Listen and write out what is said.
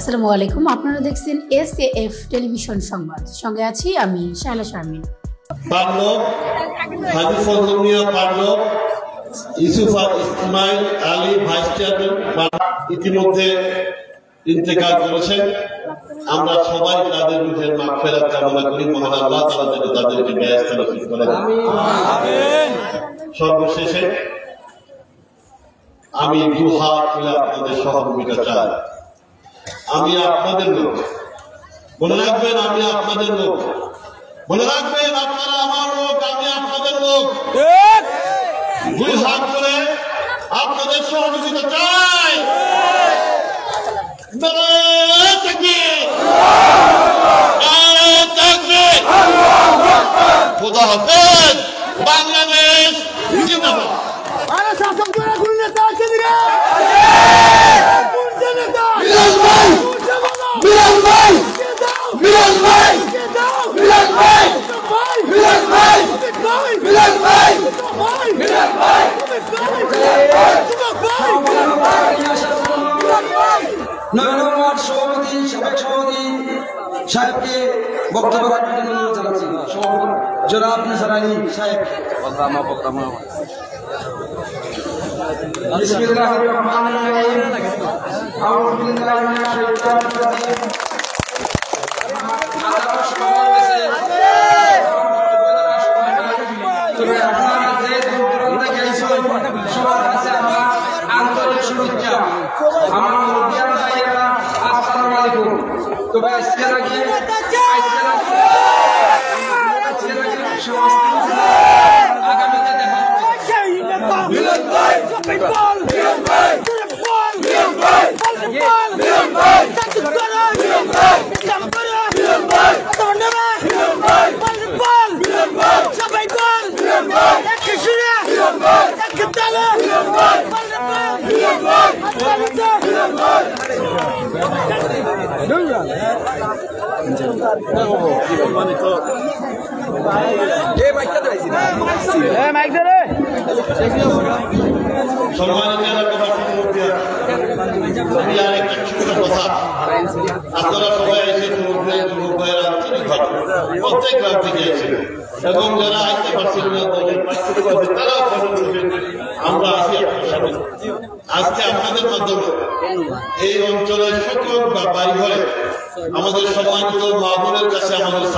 আসসালামু আলাইকুম, আপনারা দেখছেন এসএএফ টেলিভিশন সংবাদ। সঙ্গে আছি আমি শায়লা শারমিন। পারলক হাজি ফজলুল মিয়া পারলক, ইউসুফ ইসমাইল আলী ভাইস চেয়ারম্যান ইতিমধ্যে ইন্তেকাল করেছেন। আমরা সবাই তাদের রূহের মাগফিরাত কামনা করি। মহান আল্লাহ তাআলা যেন তাদেরকে বেহেশত নসিব করেন। আমিন। সর্বশেষে আমি দুহাত তুলে আপনাদের সহযোগিতা চাই। আমি আপনাদের লোক, মনে রাখবেন আমি আপনাদের লোক, মনে রাখবেন আপনারা আমার লোক, আমি আপনাদের লোক। দুই হাত করে আপনাদের সহযোগিতা চাই। খোদা হাফেজ। বাংলাদেশ জিন্দাবাদ। সভাপতি সাবেক সভাপতি সাহেবকে বক্তব্য রাখার জন্য জানাচ্ছি। জনাব নিসার আলী সাহেব। বিসমিল্লাহির রহমানির রহিম। আউযু বিল্লাহি মিনাশ শাইতানির রাজিম। সবার কাছে আমার আন্তরিক শুভেচ্ছা। আমার মুরব্বিয়ান ভাইয়েরা, আসসালামু আলাইকুম। তবে আজকে নাকি আগামীতে দেখা আপনারা সবাই এসে প্রত্যেক গ্রাম থেকে এসেছেন এবং যারা আসতে পারছেন না তারাও আমরা আছি আপনার সাথে। আজকে আপনাদের মাধ্যমে এই অঞ্চলের সকল বাড়ি ঘরে আমাদের সম্মানিত মা বোনের কাছে আমাদের